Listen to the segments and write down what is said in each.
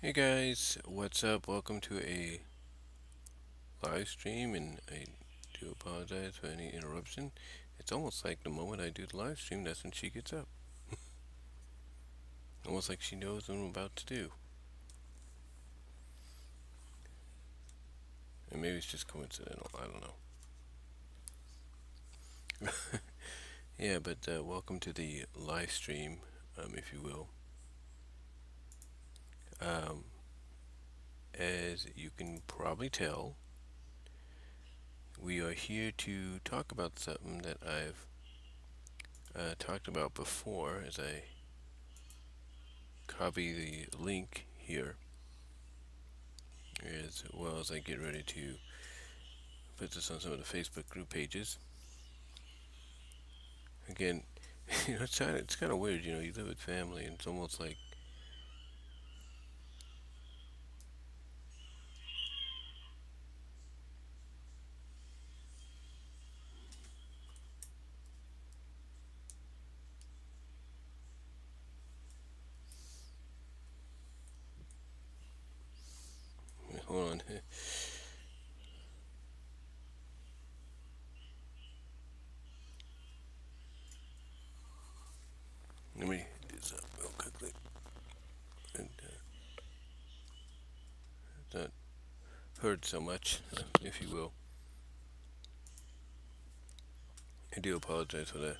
Hey guys, what's up? Welcome to a live stream, and I do apologize for any interruption. It's almost like the moment I do the live stream, that's when she gets up. Almost like she knows what I'm about to do. And maybe it's just coincidental, I don't know. Yeah, but welcome to the live stream, if you will. Um, as you can probably tell, we are here to talk about something that I've talked about before as I copy the link here, as well as I get ready to put this on some of the Facebook group pages. Again, it's kind of weird, you live with family, and it's almost like, hold on, let me do something real quickly, and not heard so much, if you will. I do apologize for that.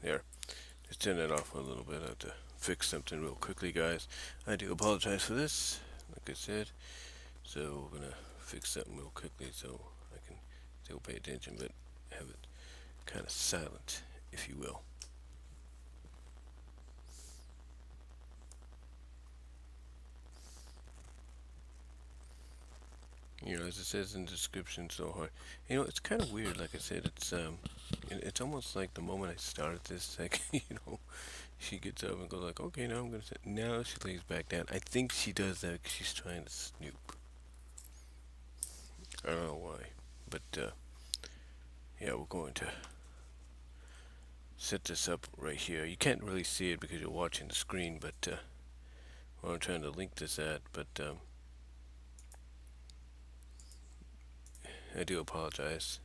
There, just turn that off for a little bit. I have to fix something real quickly, guys. I do apologize for this, like I said. So we're gonna fix something real quickly so I can still pay attention, but have it kind of silent, if you will. As it says in the description, so hard. It's kind of weird. Like I said, it's almost like the moment I started this, like, she gets up and goes like, okay, now I'm gonna sit. Now she lays back down. I think she does that because she's trying to snoop. I don't know why, but yeah, we're going to set this up right here. You can't really see it because you're watching the screen, but where I'm trying to link this at, but I do apologize.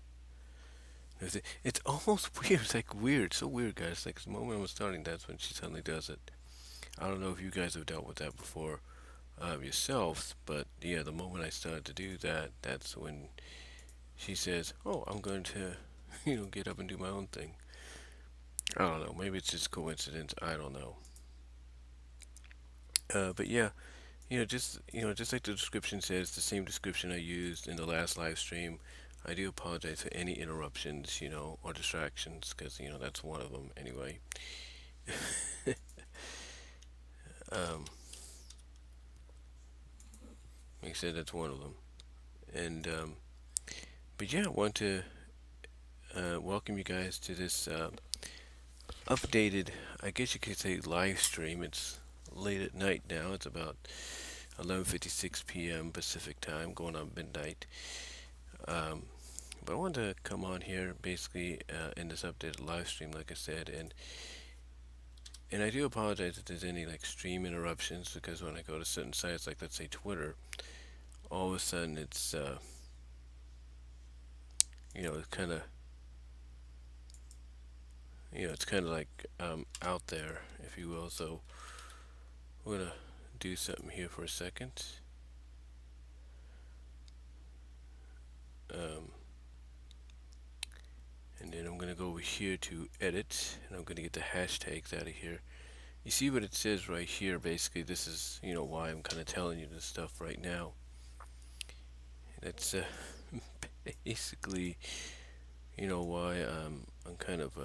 It's almost weird. It's like weird, so weird, guys. Like the moment I'm starting, that's when she suddenly does it. I don't know if you guys have dealt with that before yourselves, but yeah, the moment I started to do that, that's when she says, "Oh, I'm going to, get up and do my own thing." I don't know. Maybe it's just coincidence. I don't know. But yeah, just like the description says, the same description I used in the last live stream. I do apologize for any interruptions, or distractions, because that's one of them anyway. Um, like I said, that's one of them. And but yeah, I want to welcome you guys to this updated, I guess you could say, live stream. It's late at night now. It's about 11:56 p.m. Pacific time, going on midnight. Um, but I wanted to come on here basically in this updated live stream, like I said, and I do apologize if there's any like stream interruptions because when I go to certain sites, like let's say Twitter, all of a sudden it's kind of it's kind of like out there, if you will. So we're gonna do something here for a second. Um, and then I'm gonna go over here to edit, and I'm gonna get the hashtags out of here. You see what it says right here? Basically, this is why I'm kind of telling you this stuff right now. That's basically why I'm kind of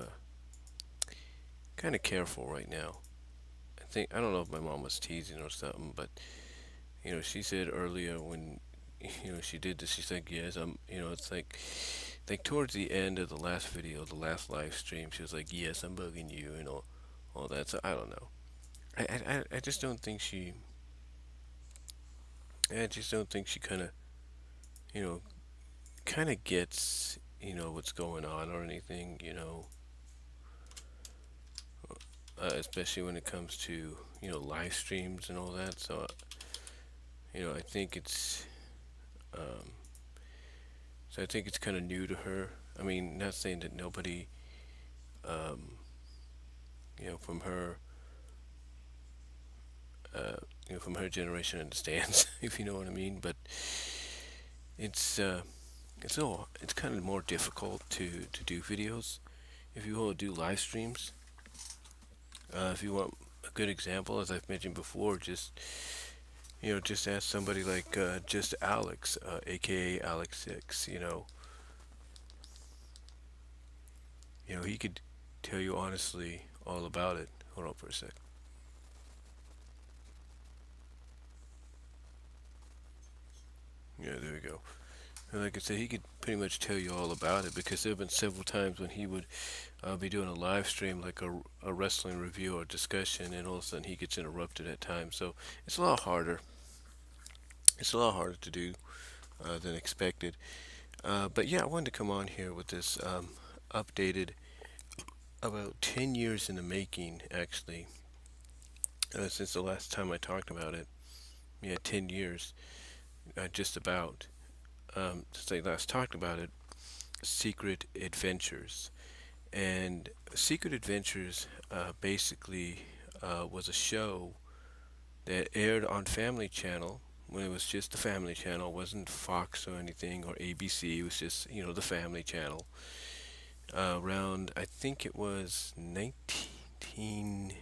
careful right now. I don't know if my mom was teasing or something, but she said earlier when she did this, she's like, yes, it's like towards the end of the last video, the last live stream, she was like, yes, I'm bugging you, and all that. So I don't know. I just don't think she. I just don't think she kind of you know, kind of gets, what's going on or anything, especially when it comes to, live streams and all that. So, I think um, I think it's kind of new to her. I mean, not saying that nobody, um, from her, uh, from her generation understands, if you know what I mean. But it's, it's kind of more difficult to do videos. If you want to do live streams, if you want a good example, as I've mentioned before, just ask somebody like just Alex, aka Alex Six. He could tell you honestly all about it. Hold on for a sec. Yeah, there we go. And like I said, he could pretty much tell you all about it because there have been several times when he would be doing a live stream, like a wrestling review or discussion, and all of a sudden he gets interrupted at times. So it's a lot harder. It's a lot harder to do than expected. But yeah, I wanted to come on here with this updated, about 10 years in the making, actually, since the last time I talked about it. Yeah, 10 years, just about, since I last talked about it. Secret Adventures. And Secret Adventures basically was a show that aired on Family Channel when it was just the Family Channel. It wasn't Fox or anything or ABC. It was just, the Family Channel. Around, I think it was 19. I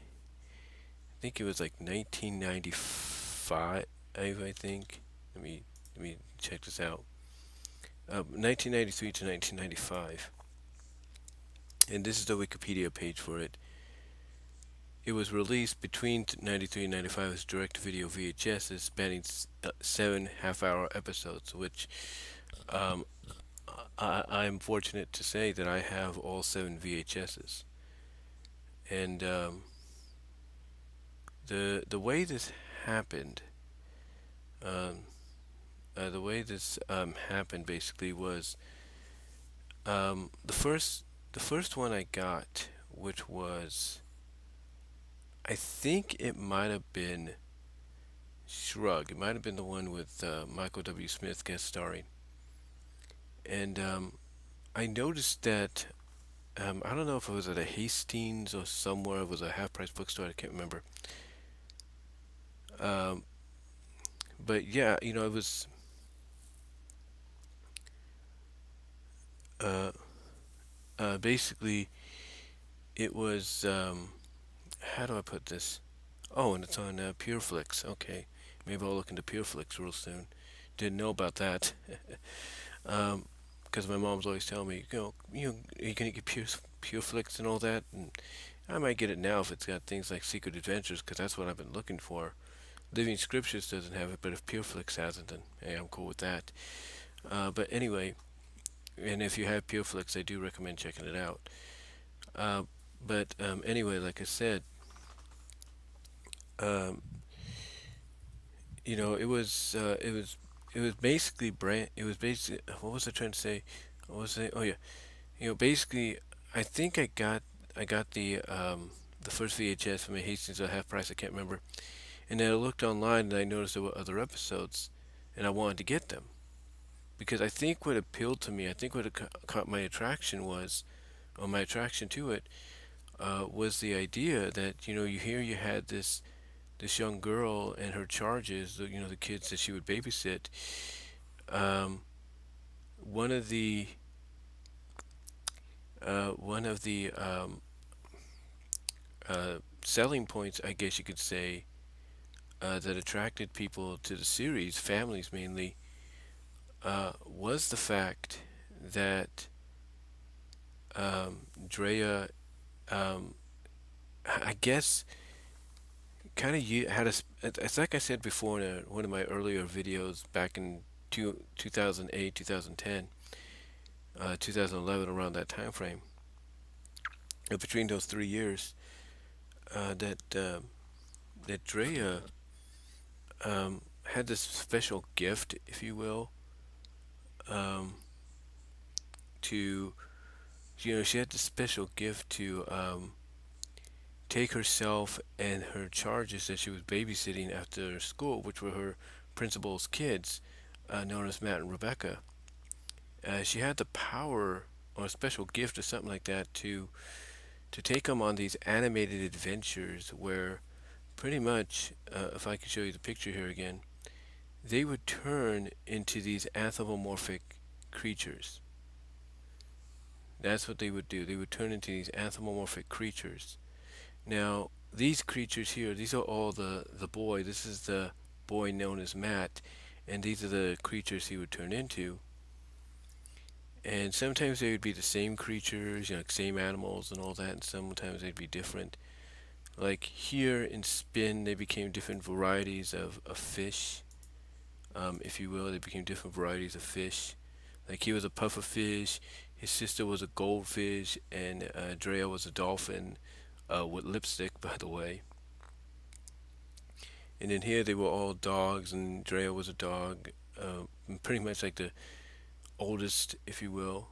think it was like 1995. I think. Let me check this out. 1993 to 1995, and this is the Wikipedia page for it. It was released between 93 and 95 as direct-to-video VHS, spanning 7 half-hour episodes, which um, I'm fortunate to say that I have all 7 VHSs. And the way this happened, um, happened basically was the first one I got, which was, I think it might have been Shrug. It might have been the one with Michael W. Smith guest starring. And I noticed that, I don't know if it was at a Hastings or somewhere. It was a half price bookstore. I can't remember. Um, but yeah, it was. Uh, Basically, it was. How do I put this? Oh, and it's on PureFlix. Okay, maybe I'll look into PureFlix real soon. Didn't know about that. Because my mom's always telling me, are you gonna get PureFlix and all that? And I might get it now if it's got things like Secret Adventures, because that's what I've been looking for. Living Scriptures doesn't have it, but if PureFlix hasn't, then hey, I'm cool with that. But anyway, and if you have PureFlix, I do recommend checking it out. But anyway, like I said, um, it was basically brand. It was basically, what was I trying to say? What was I? Oh yeah, basically, I think I got the first VHS from a Hastings at half price. I can't remember. And then I looked online and I noticed there were other episodes, and I wanted to get them because I think what appealed to me, I think what caught my attraction was, or my attraction to it, was the idea that you had this young girl and her charges, the kids that she would babysit. Um, one of the uh, selling points, I guess you could say, that attracted people to the series, families mainly, was the fact that Drea, um, I guess, kind of had it's like I said before in one of my earlier videos back in 2008, 2010, 2011, around that time frame. Between those 3 years, that Drea had this special gift, if you will, um, to, she had this special gift to take herself and her charges that she was babysitting after school, which were her principal's kids, known as Matt and Rebecca. She had the power or a special gift or something like that to take them on these animated adventures where pretty much, if I could show you the picture here again, they would turn into these anthropomorphic creatures. That's what they would do. They would turn into these anthropomorphic creatures. Now, these creatures here, these are all the boy. This is the boy known as Matt, and these are the creatures he would turn into. And sometimes they would be the same creatures, same animals and all that, and sometimes they'd be different. Like here in Spin, they became different varieties of fish, if you will. They became different varieties of fish. Like he was a puffer fish, his sister was a goldfish, and Drea was a dolphin with lipstick, by the way. And then here they were all dogs, and Drea was a dog, pretty much like the oldest, if you will.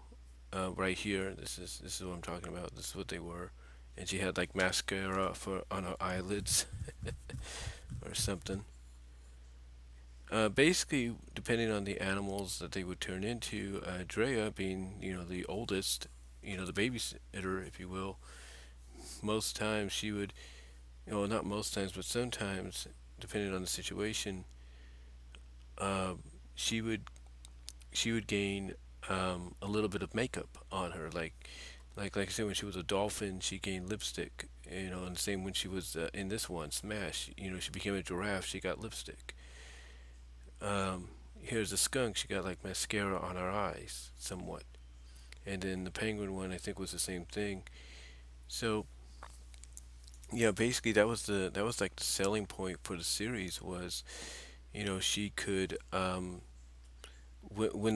Right here, this is what I'm talking about. This is what they were, and she had like mascara for on her eyelids or something. Basically, depending on the animals that they would turn into, Drea being the oldest, the babysitter, if you will. Most times she would, not most times, but sometimes, depending on the situation, uh, she would she would gain a little bit of makeup on her, like I said, when she was a dolphin, she gained lipstick. And the same when she was in this one, Smash. She became a giraffe. She got lipstick. Here's a skunk. She got like mascara on her eyes, somewhat. And then the penguin one, I think, was the same thing. So yeah, basically that was like the selling point for the series was, she could when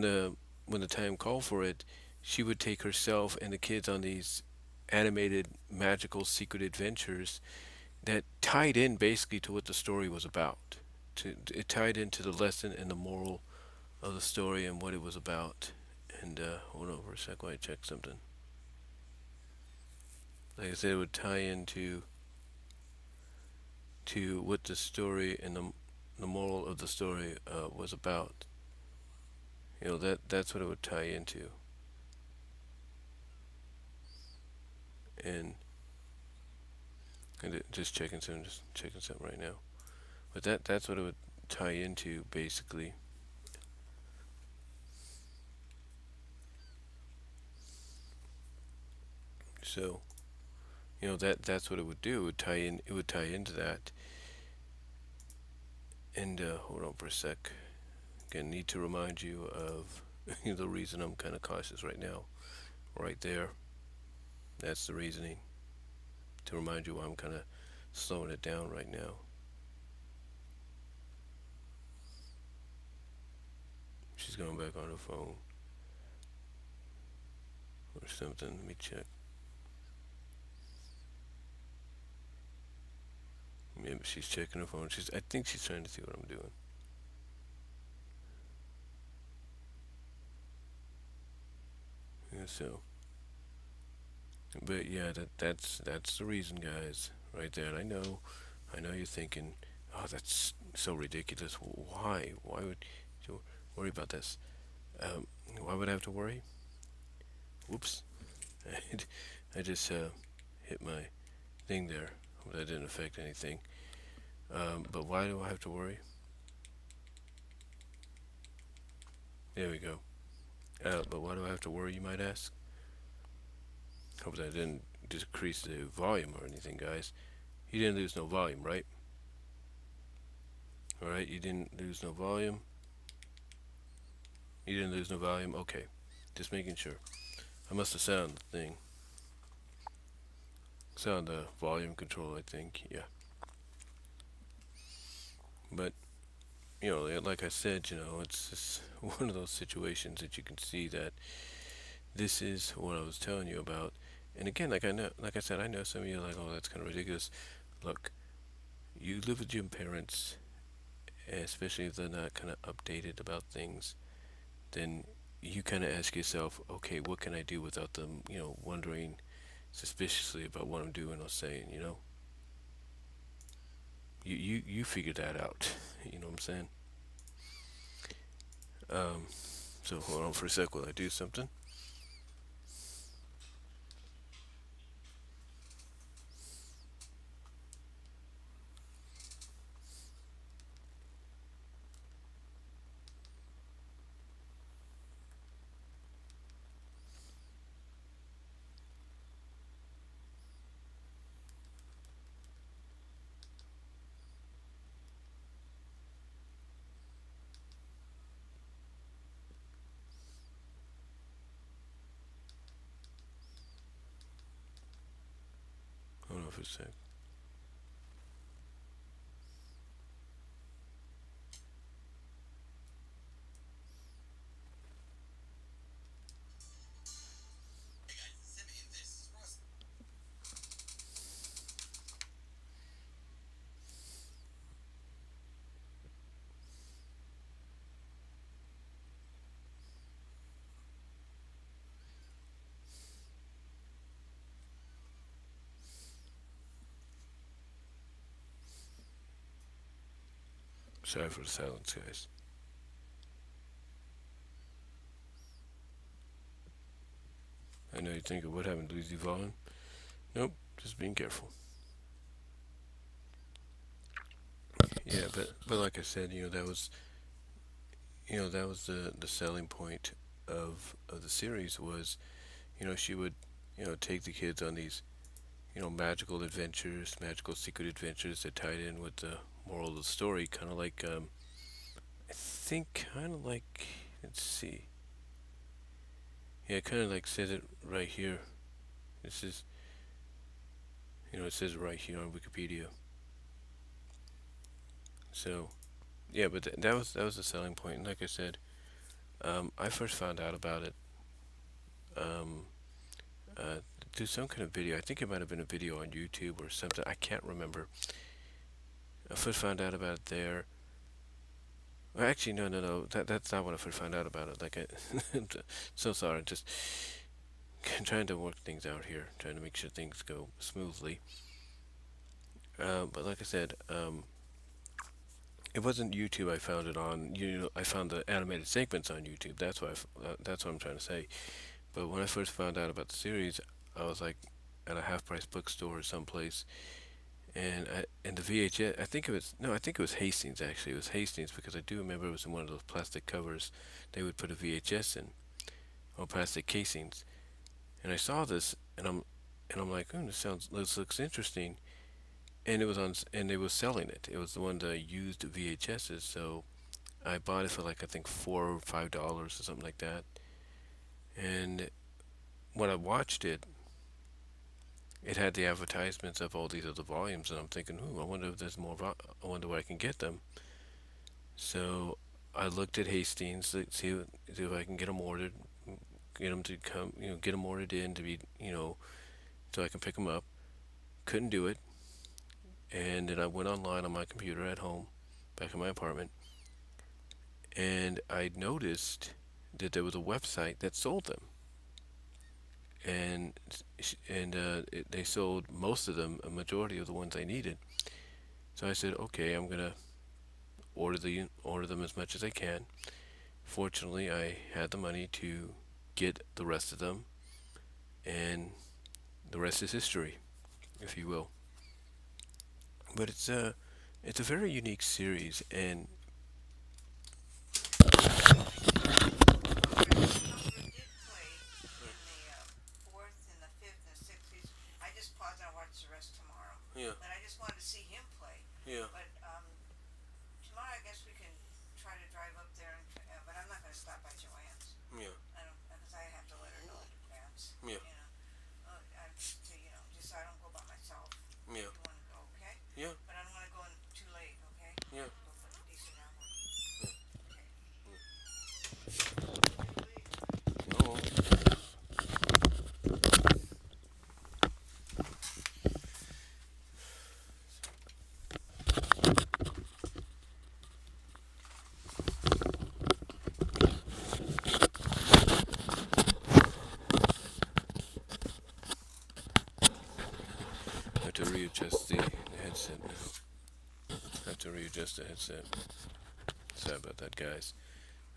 the time called for it, she would take herself and the kids on these animated magical secret adventures that tied in basically to what the story was about. It tied into the lesson and the moral of the story and what it was about. And hold on for a sec while I check something. Like I said, it would tie into what the story and the moral of the story was about. That's what it would tie into. And just checking something right now. But that's what it would tie into basically. So that's what it would do. It would tie in. It would tie into that. And hold on for a sec. Again, need to remind you of the reason I'm kind of cautious right now. Right there. That's the reasoning. To remind you why I'm kind of slowing it down right now. She's going back on her phone or something. Let me check. Maybe she's checking her phone. I think she's trying to see what I'm doing. Yeah, so, but yeah, that's the reason, guys, right there. And I know you're thinking, oh, that's so ridiculous. Why? Why would you worry about this? Um, why would I have to worry? Whoops! I just hit my thing there. That didn't affect anything. But why do I have to worry? There we go. But why do I have to worry, you might ask? Hope that didn't decrease the volume or anything, guys. You didn't lose no volume, right? Alright, you didn't lose no volume. You didn't lose no volume? Okay. Just making sure. I must have sound the thing. Sound the volume control, I think. Yeah. But, like I said, it's just one of those situations that you can see that this is what I was telling you about. And again, like I said, I know some of you are like, oh, that's kind of ridiculous. Look, you live with your parents, especially if they're not kind of updated about things, then you kind of ask yourself, okay, what can I do without them, wondering suspiciously about what I'm doing or saying, You figure that out. You know what I'm saying? Um, so hold on for a sec while I do something. Hold on for a sec. Sorry for the silence, guys. I know you think of what happened to Lizzie Vaughn. Nope, just being careful. Yeah, but like I said, that was the selling point of the series was, she would, take the kids on these, magical adventures, magical secret adventures that tied in with the moral of the story, kind of like, I think, kind of like, let's see, yeah, kind of like says it right here. This is, it says right here on Wikipedia. So, yeah, but that was the selling point. And like I said, I first found out about it um, uh, through some kind of video. I think it might have been a video on YouTube or something. I can't remember. I first found out about it there. Well, actually, no, no, no. That's not when I first found out about it. Like, so sorry. Just trying to work things out here, trying to make sure things go smoothly. But like I said, it wasn't YouTube I found it on. I found the animated segments on YouTube. That's what I'm trying to say. But when I first found out about the series, I was like at a half-price bookstore or someplace, and the VHS. I think it was Hastings actually. It was Hastings because I do remember it was in one of those plastic covers they would put a VHS in, or plastic casings. And I saw this, and I'm like, oh, this looks interesting. And it was on, and they were selling it. It was the one that used VHSs, so I bought it for like I think $4 or $5 or something like that. And when I watched it, it had the advertisements of all these other volumes, and I'm thinking, ooh, I wonder if there's more. I wonder where I can get them. So I looked at Hastings to see if I can get them ordered, get them to come, get them ordered in to be, so I can pick them up. Couldn't do it, and then I went online on my computer at home, back in my apartment, and I noticed that there was a website that sold them, and they sold most of them, a majority of the ones I needed. So I said, okay, I'm gonna order them as much as I can. Fortunately, I had the money to get the rest of them, and the rest is history, if you will. But it's a very unique series, and yeah, yeah, yeah, yeah, yeah, yeah, yeah. Oh, to readjust the headset. Sorry about that, guys.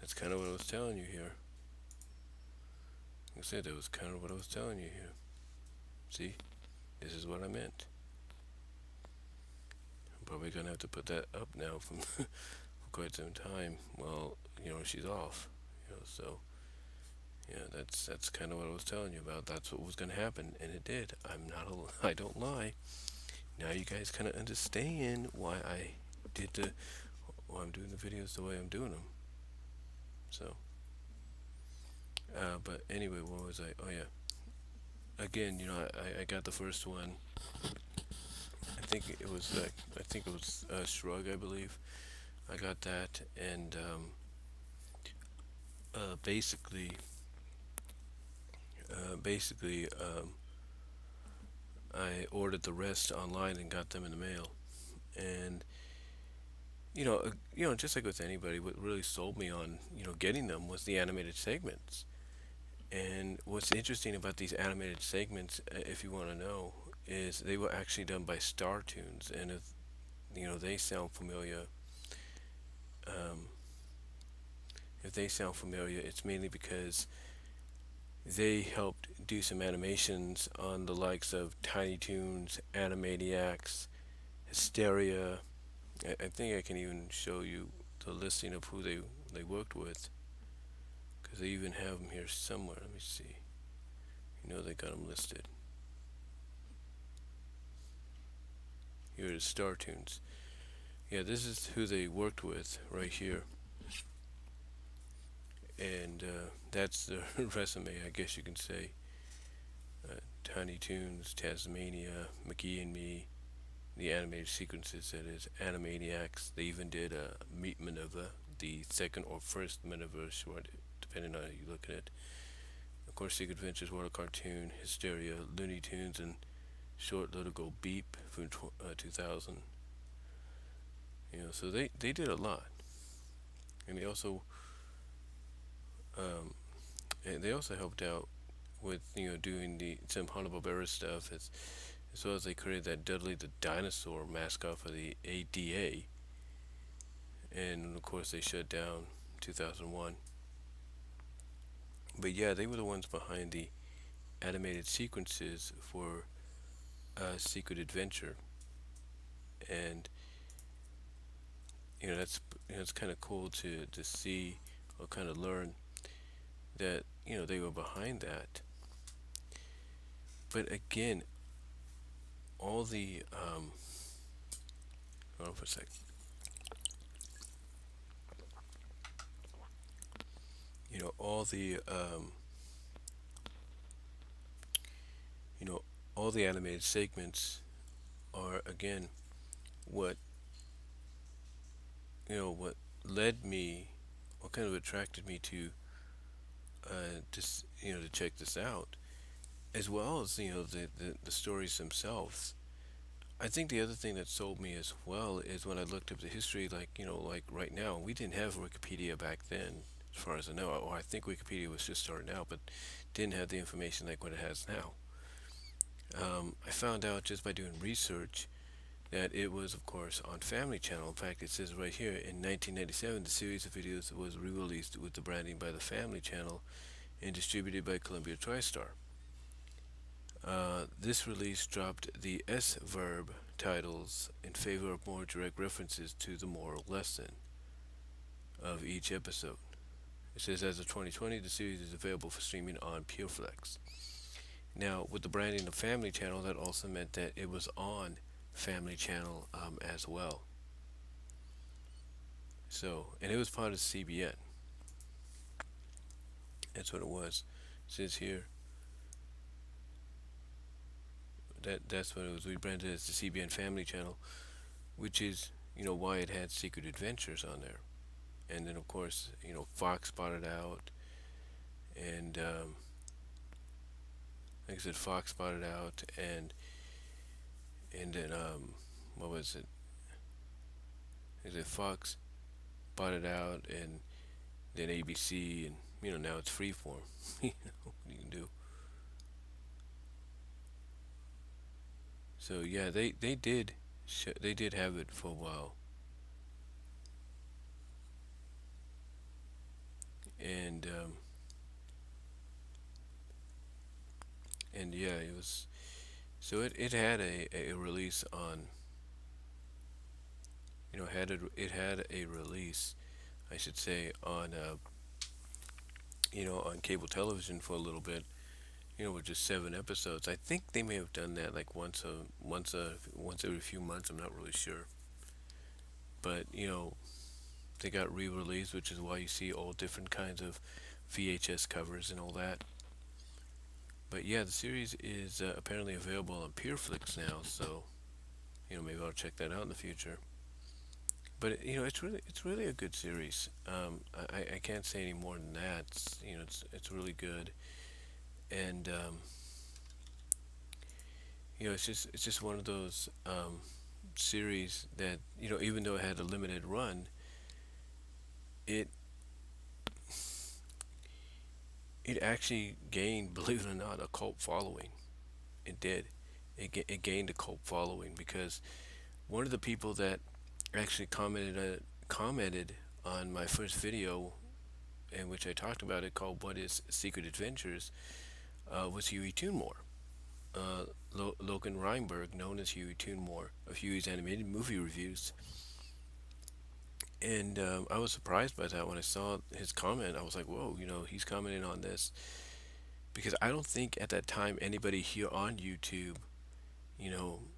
That's kind of what I was telling you here. Like I said, that was kind of what I was telling you here. See, this is what I meant. I'm probably gonna have to put that up now for quite some time. Well, she's off. So yeah, that's kind of what I was telling you about. That's what was gonna happen, and it did. I don't lie. Now you guys kind of understand why why I'm doing the videos the way I'm doing them. So, but anyway, what was I? Oh yeah. Again, I got the first one. I think it was Shrug, I believe. I got that, and basically, basically, I ordered the rest online and got them in the mail. And just like with anybody, what really sold me on getting them was the animated segments. And what's interesting about these animated segments, if you want to know, is they were actually done by Star Tunes, and if they sound familiar, um, if they sound familiar, it's mainly because they helped do some animations on the likes of Tiny Toons, Animaniacs, Hysteria. I think I can even show you the listing of who they worked with, because they even have them here somewhere. Let me see. They got them listed. Here is Star Tunes. Yeah, this is who they worked with right here. And that's the resume, I guess you can say. Tiny Toons, Tasmania, McGee and Me, the animated sequences, that is, Animaniacs. They even did Meet Minerva, the second or first Minerva short, depending on how you look at it. Of course, Secret Adventures, World Cartoon, Hysteria, Looney Tunes, and Short Little Go Beep from 2000. So they did a lot, and they also helped out with doing some Hanna-Barbera stuff, as well as they created that Dudley the Dinosaur mascot for the ADA, and of course they shut down 2001. But yeah, they were the ones behind the animated sequences for Secret Adventure, and that's it's kind of cool to see or kind of learn that they were behind that. But again, all the hold on for a sec. All the all the animated segments are, again, what what led me, what kind of attracted me to to check this out, as well as the stories themselves. I think the other thing that sold me as well is when I looked up the history, like like right now, we didn't have Wikipedia back then, as far as I know, or I think Wikipedia was just starting out, but didn't have the information like what it has now. I found out just by doing research that it was, of course, on Family Channel. In fact, it says right here, in 1997, the series of videos was re-released with the branding by the Family Channel and distributed by Columbia TriStar. This release dropped the S-verb titles in favor of more direct references to the moral lesson of each episode. It says, as of 2020, the series is available for streaming on PureFlix. Now, with the branding of Family Channel, that also meant that it was on Family Channel as well. So, and it was part of CBN. That's what it was. It says here that's what it was rebranded as the CBN Family Channel, which is why it had Secret Adventures on there. And then of course Fox bought it out, and like I said, Fox bought it out, and then what was it? Is it Fox bought it out, and then ABC, and now it's Freeform. What you can do. So yeah, they did have it for a while, and and yeah, it was so it had a release on it had a release, I should say, on on cable television for a little bit, with just 7 episodes. I think they may have done that like once every few months. I'm not really sure, but they got re-released, which is why you see all different kinds of VHS covers and all that. But yeah, the series is apparently available on PureFlix now, so maybe I'll check that out in the future. But it's really a good series. I can't say any more than that. It's really good, and it's just one of those series that even though it had a limited run, it it actually gained, believe it or not, a cult following. It did. It gained a cult following because one of the people that actually commented on my first video in which I talked about it, called "What Is Secret Adventures," was Huey Toonmore. Logan Reinberg, known as Huey Toonmore of Huey's Animated Movie Reviews. And I was surprised by that when I saw his comment. I was like, whoa, he's commenting on this. Because I don't think at that time anybody here on YouTube,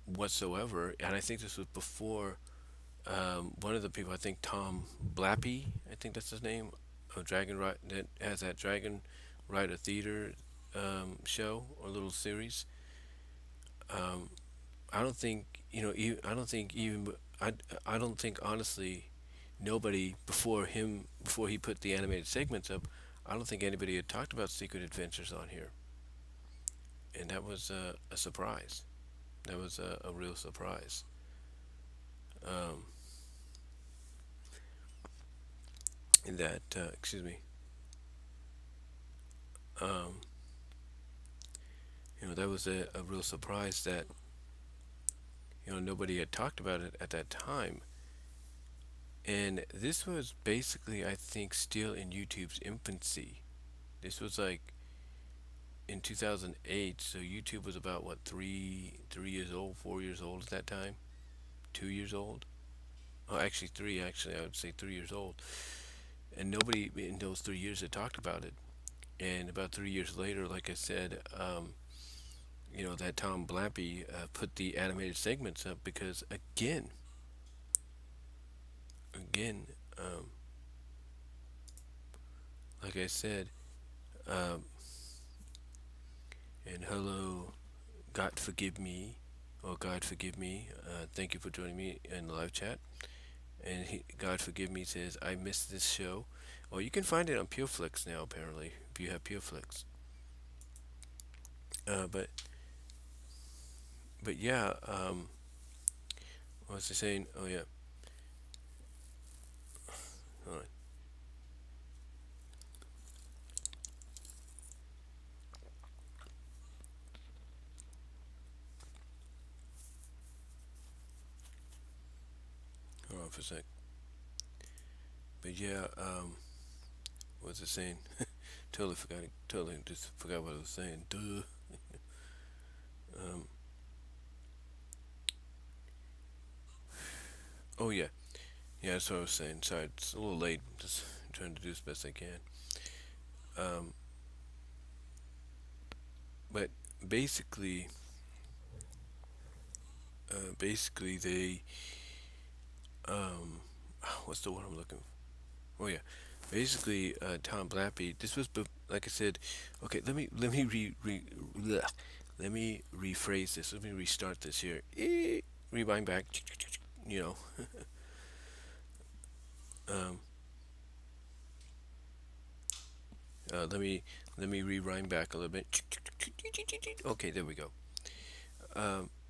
whatsoever, and I think this was before one of the people, I think Tom Blappy, I think that's his name, of Dragon Ride, that has that Dragon Rider Theater show or little series. Um, I don't think I don't think even I don't think honestly nobody before he put the animated segments up. I don't think anybody had talked about Secret Adventures on here, and that was a surprise. That was a real surprise. Um, in that excuse me, um, that was a real surprise that nobody had talked about it at that time. And this was basically, I think, still in YouTube's infancy. This was like in 2008, so YouTube was about what, 3 years old, 4 years old at that time, 2 years old. Oh, actually three. Actually, I would say 3 years old. And nobody in those 3 years had talked about it. And about 3 years later, like I said, that Tom Blampy put the animated segments up because again, um, like I said, um, and hello, God forgive me, or God forgive me. Thank you for joining me in the live chat. And God forgive me says I missed this show. Well, you can find it on PureFlix now, apparently, if you have PureFlix. But yeah, what was I saying? Oh yeah, hold on. Hold on for a sec. But yeah, what was I saying? Totally forgot. Totally just forgot what I was saying. Duh. Um, oh yeah, yeah. That's what I was saying. Sorry, it's a little late. Just trying to do as best I can. Um, but basically, they um, what's the word I'm looking for? Oh yeah, basically, Tom Blappy. This was like I said. Okay, let me bleh. Let me rephrase this. Let me restart this here. Rewind back. You know. Um, let me rewind back a little bit. Okay, there we go.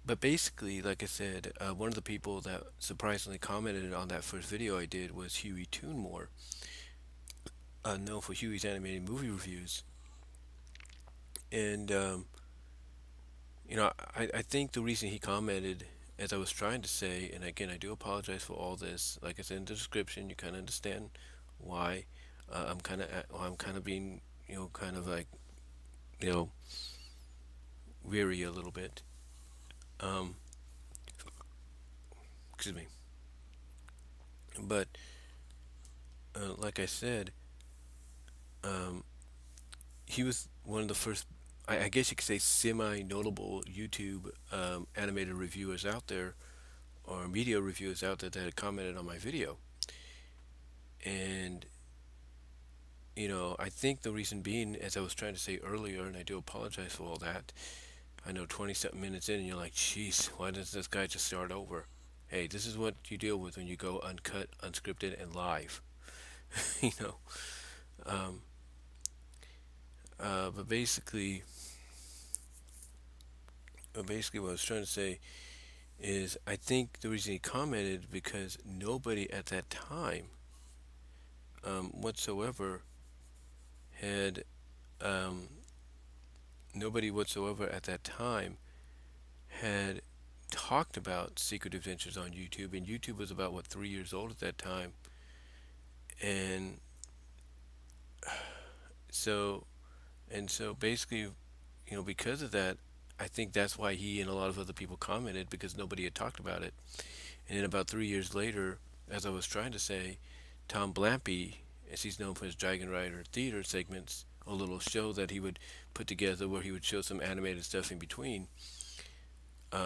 But basically, like I said, one of the people that surprisingly commented on that first video I did was Huey Toonmore, known for Huey's Animated Movie Reviews. And I think the reason he commented, as I was trying to say, and again, I do apologize for all this. Like I said in the description, you kind of understand why. I'm kind of being, kind of like, you know, weary a little bit. Um, excuse me. But like I said, um, he was one of the first, I guess you could say, semi-notable YouTube animated reviewers out there, or media reviewers out there that had commented on my video. And I think the reason being, as I was trying to say earlier, and I do apologize for all that. I know 20 something minutes in, and you're like, "Jeez, why does this guy just start over?" Hey, this is what you deal with when you go uncut, unscripted, and live. you know. Um, but basically, what I was trying to say is, I think the reason he commented because nobody at that time, whatsoever, had um, nobody whatsoever at that time had talked about Secret Adventures on YouTube, and YouTube was about, what, 3 years old at that time. And so so basically, because of that, I think that's why he and a lot of other people commented, because nobody had talked about it. And then about 3 years later, as I was trying to say, Tom Blampy, as he's known for his Dragon Rider theater segments, a little show that he would put together where he would show some animated stuff in between,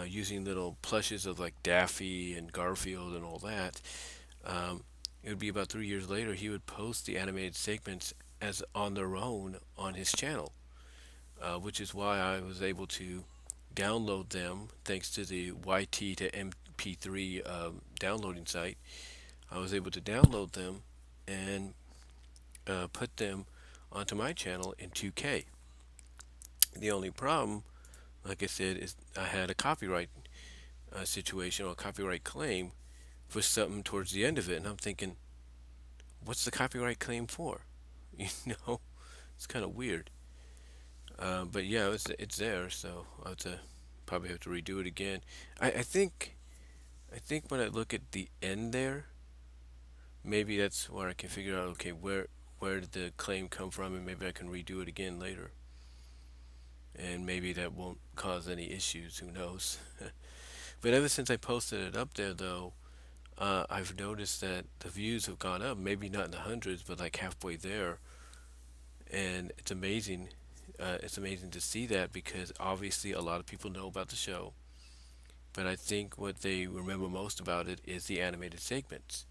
using little plushes of like Daffy and Garfield and all that. It would be about 3 years later he would post the animated segments as on their own on his channel, which is why I was able to download them thanks to the YT to MP3 downloading site. I was able to download them and put them onto my channel in 2K. The only problem, like I said, is I had a copyright situation or a copyright claim for something towards the end of it, and I'm thinking, what's the copyright claim for? You know, it's kind of weird. But yeah, it's there, so I'll have to probably have to redo it again. I think when I look at the end there, maybe that's where I can figure out, okay, where did the claim come from, and maybe I can redo it again later, and maybe that won't cause any issues. Who knows? But ever since I posted it up there, though, I've noticed that the views have gone up. Maybe not in the hundreds, but like halfway there, and it's amazing. It's amazing to see that, because obviously a lot of people know about the show, but I think what they remember most about it is the animated segments.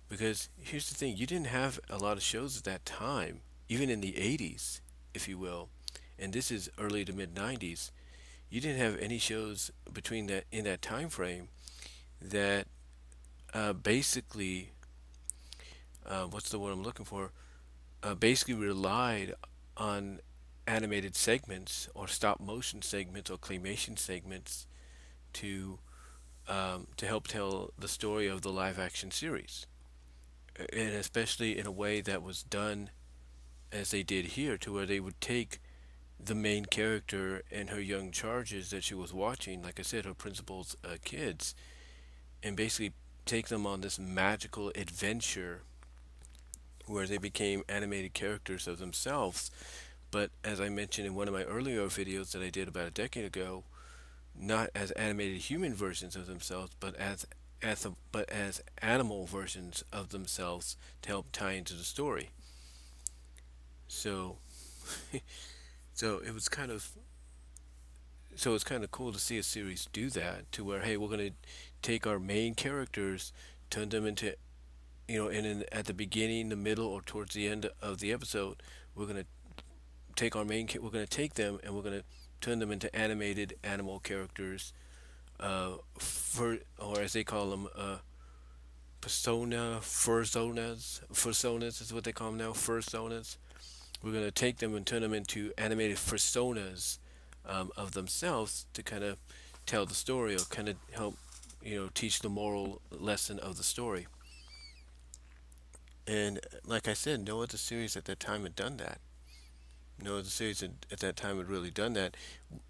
Because here's the thing, you didn't have a lot of shows at that time, even in the 80s, if you will, and this is early to mid 90s. You didn't have any shows between that in that time frame that basically, what's the word I'm looking for? Basically relied on animated segments or stop motion segments or claymation segments to to help tell the story of the live action series, and especially in a way that was done as they did here, to where they would take the main character and her young charges that she was watching, like I said, her principal's kids, and basically take them on this magical adventure where they became animated characters of themselves. But as I mentioned in one of my earlier videos that I did about a decade ago, not as animated human versions of themselves, but as animal versions of themselves to help tie into the story. So so it was kind of it's kind of cool to see a series do that, to where, hey, we're going to take our main characters, turn them into, at the beginning, the middle, or towards the end of the episode, we're going to we're going to take them and we're going to turn them into animated animal characters, or as they call them, fursonas is what they call them now, fursonas. We're going to take them and turn them into animated personas of themselves, to kind of tell the story, or kind of help, teach the moral lesson of the story. And like I said, no other series at that time had done that. No other series at that time had really done that.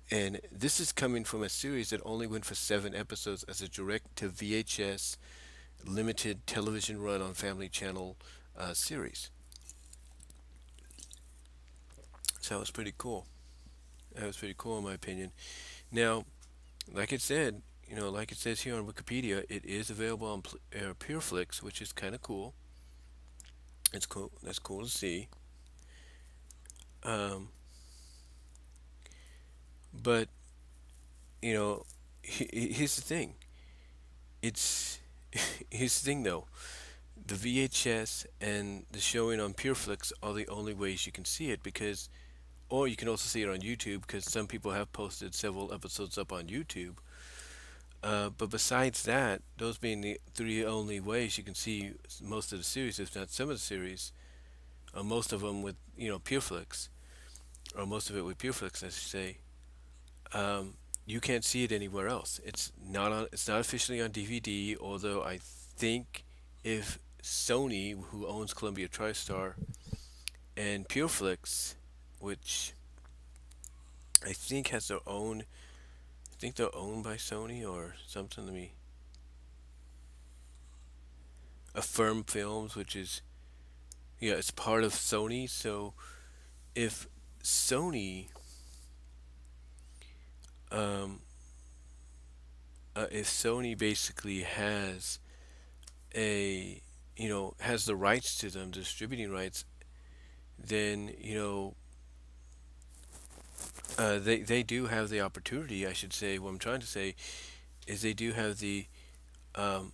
And this is coming from a series that only went for 7 episodes as a direct to VHS limited television run on Family Channel series. that was pretty cool. That was pretty cool in my opinion. Now, like it said, like it says here on Wikipedia, it is available on PureFlix, which is kind of cool. It's cool. That's cool to see. Um, but here's the thing. It's here's the thing though. The VHS and the showing on PureFlix are the only ways you can see it because, or you can also see it on YouTube because some people have posted several episodes up on YouTube. But besides that, those being the three only ways you can see most of the series, if not some of the series, or most of them with PureFlix, or most of it with PureFlix, I should say. You can't see it anywhere else. It's not on. It's not officially on DVD. Although I think if Sony, who owns Columbia TriStar, and PureFlix, which I think has their own, I think they're owned by Sony or something. Let me. Affirm Films, which is yeah, it's part of Sony. So if Sony, um, if Sony basically has a has the rights to them, distributing rights, then they do have the opportunity. I should say what I'm trying to say is they do have the um,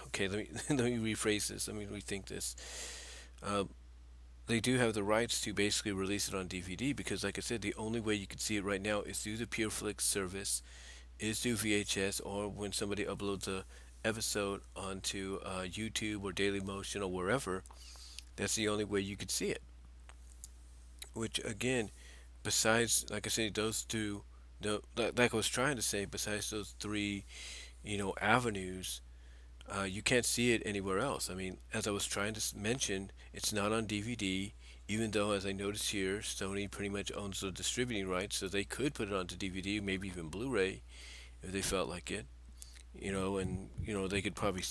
okay. Let me let me rephrase this. Let me rethink this. Uh, they do have the rights to basically release it on DVD because, like I said, the only way you can see it right now is through the PureFlix service, is through VHS, or when somebody uploads a episode onto YouTube or Daily Motion or wherever. That's the only way you could see it. Which again, besides, like I said, those two, like I was trying to say, besides those three, avenues, you can't see it anywhere else. I mean, as I was trying to mention, it's not on DVD. Even though, as I noticed here, Sony pretty much owns the distributing rights, so they could put it onto DVD, maybe even Blu-ray, if they felt like it. And they could probably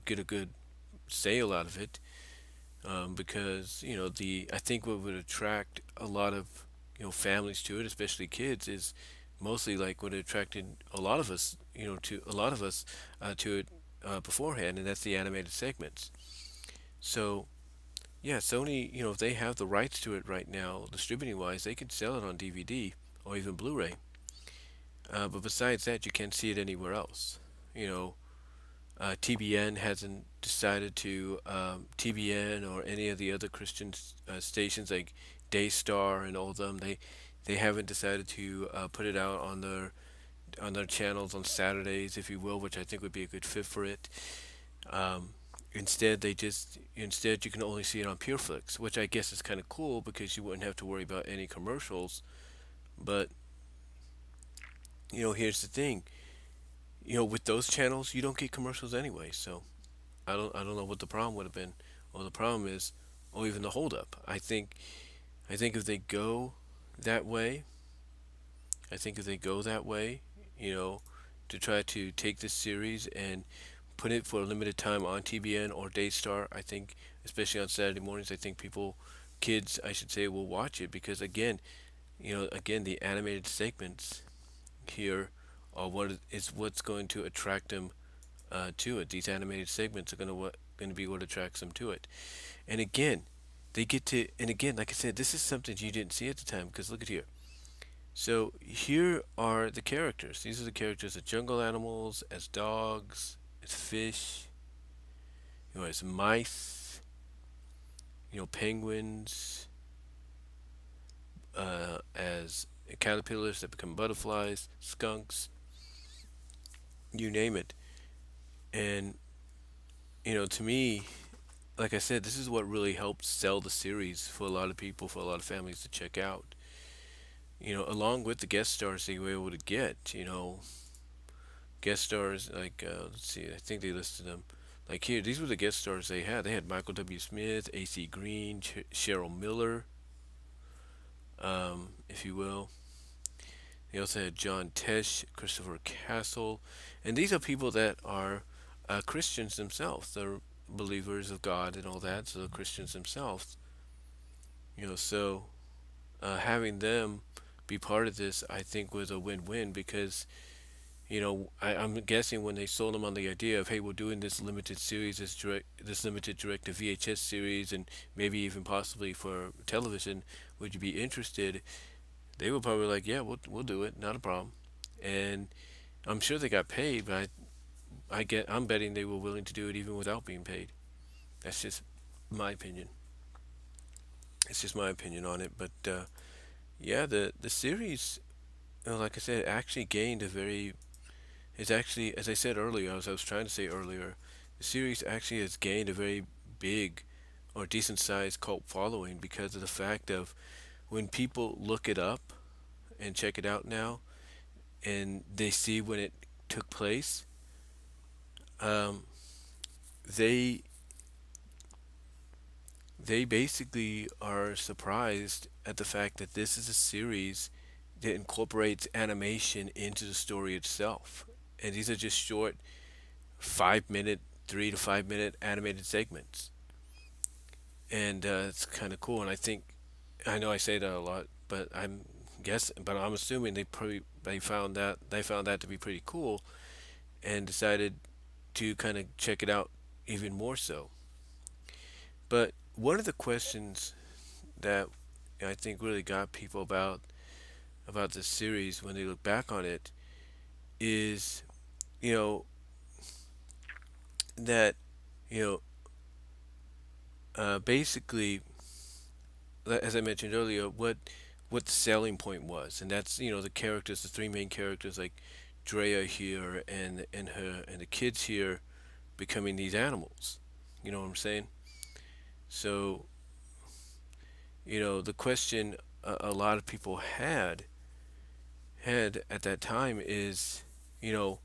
get a good sale out of it, because the I think what would attract a lot of families to it, especially kids, is mostly like what attracted a lot of us, to a lot of us to it beforehand, and that's the animated segments. So yeah, Sony, if they have the rights to it right now, distributing wise, they could sell it on DVD or even Blu-ray. But besides that, you can't see it anywhere else. You know, TBN hasn't decided to TBN or any of the other Christian stations like Daystar and all of them. They haven't decided to put it out on their channels on Saturdays, if you will, which I think would be a good fit for it. Um, instead you can only see it on PureFlix, which I guess is kind of cool because you wouldn't have to worry about any commercials. But here's the thing. With those channels, you don't get commercials anyway. So I don't know what the problem would have been, or the problem is, or even the holdup. I think if they go that way, I think if they go that way, you know, to try to take this series and put it for a limited time on TBN or Daystar, I think, especially on Saturday mornings, I think kids, I should say, will watch it because again, the animated segments here are what's going to attract them to it. These animated segments are going to be what attracts them to it. And again, and again, like I said, this is something you didn't see at the time because look at here. So here are the characters. These are the characters as jungle animals, as dogs, as fish, as mice, penguins, as caterpillars that become butterflies, skunks, you name it. And to me, like I said, this is what really helped sell the series for a lot of people, for a lot of families to check out. Along with the guest stars they were able to get, guest stars like let's see, I think they listed them. Like here, these were the guest stars they had. They had Michael W. Smith, A.C. Green, Cheryl Miller, if you will. They also had John Tesh, Christopher Castle, and these are people that are Christians themselves. They're believers of God and all that, so they're Christians themselves. So having them be part of this, I think, was a win-win because I'm guessing when they sold them on the idea of, hey, we're doing this limited series, this limited direct to VHS series, and maybe even possibly for television, would you be interested? They were probably like, yeah, we'll do it, not a problem. And I'm sure they got paid, but I'm betting they were willing to do it even without being paid. That's just my opinion. It's just my opinion on it. But yeah, the series, like I said, actually gained a very. It's actually, as I said earlier, as I was trying to say earlier, the series actually has gained a very big or decent sized cult following because of the fact of when people look it up and check it out now, and they see when it took place, um, they they basically are surprised at the fact that this is a series that incorporates animation into the story itself. And these are just short 5 minute, 3 to 5 minute animated segments. And it's kind of cool. And I know I say that a lot, but I'm assuming they found that to be pretty cool and decided to kind of check it out even more so. But one of the questions that I think really got people about this series when they look back on it is you know that you know basically, as I mentioned earlier, what the selling point was, and that's the characters, the three main characters like Drea here and the kids here becoming these animals. You know what I'm saying? So the question a lot of people had at that time is, you know,